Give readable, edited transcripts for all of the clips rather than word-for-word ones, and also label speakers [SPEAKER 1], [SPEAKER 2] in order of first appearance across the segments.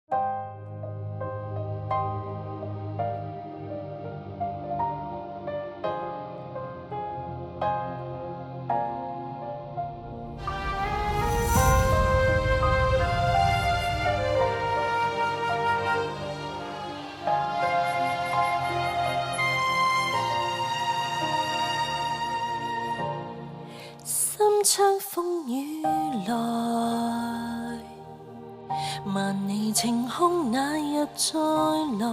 [SPEAKER 1] 心窗風雨來，萬里晴空那日再來，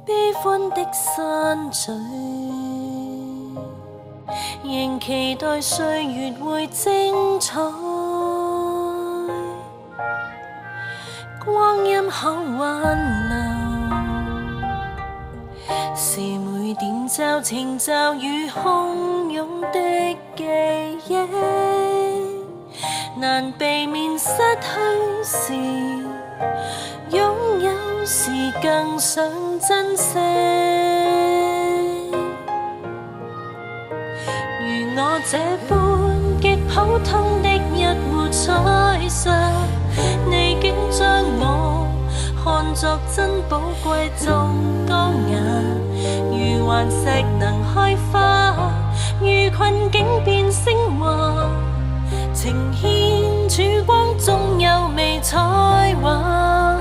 [SPEAKER 1] 悲歡的散聚，仍期待歲月會精彩，光陰可挽留，是每點驟情驟雨洶湧的記憶，難避免失去時，擁有時更想珍惜。如我這般極普通的一抹彩色，你竟將我看作珍寶貴重光雅，如幻石能開花，如困境變升華，呈現曙光中有微才華。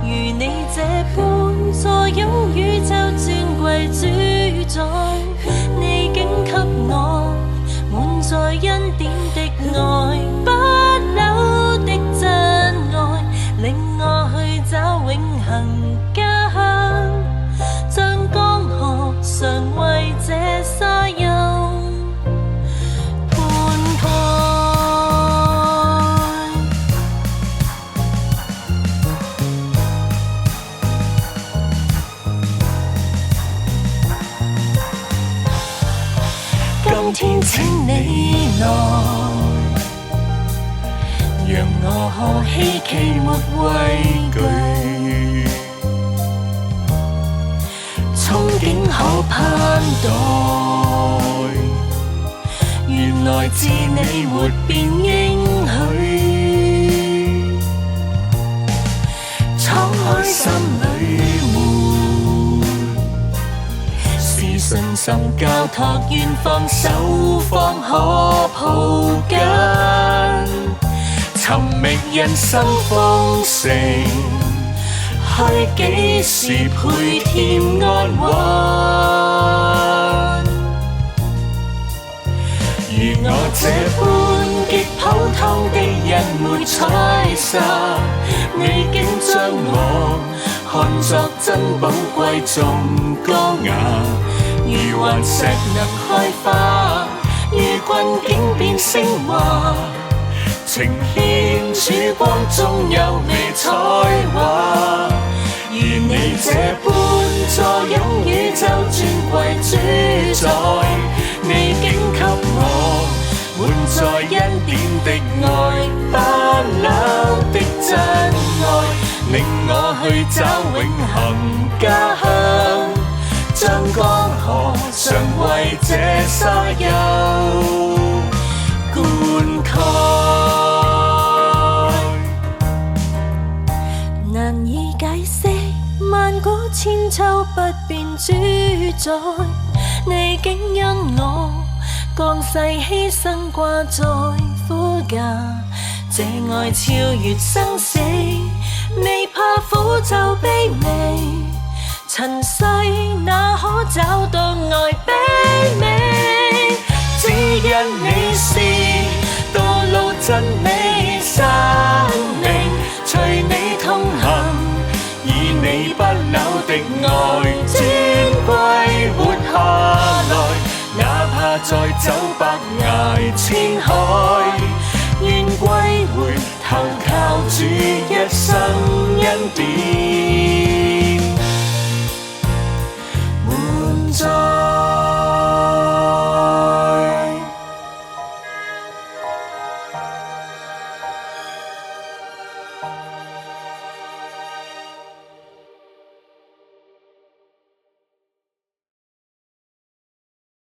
[SPEAKER 1] 如你這般坐擁宇宙尊貴主宰，你竟給我滿載恩典的愛，不朽的真愛，令我去找永恆家鄉，像江河常為這沙丘灌溉。今天請你來，讓我可希冀沒畏懼，憧憬可盼待，原來自你沒變應許，敞開心裏門，是信心交託，願放手方可抱緊，尋覓人生豐盛，去幾時倍添安穩？如我這般極普通的一枚彩砂，你竟將我看作珍寶貴重光雅，如幻石能開花，如困境變升華，呈現曙光中有微才華。如你這般坐擁宇宙尊貴主宰，你竟給我滿載恩典的愛，不朽的真愛，令我去找永恆家鄉，將江河常為這沙丘灌溉。難以解釋萬古千秋不變主宰，你竟因我降世犧牲掛在苦架，這愛超越生死，未怕苦就卑微，塵世哪可找到愛卑微？只因你是道路真美生命，隨你同行，以你不朽的愛尊貴活下來，哪怕再走百崖千海。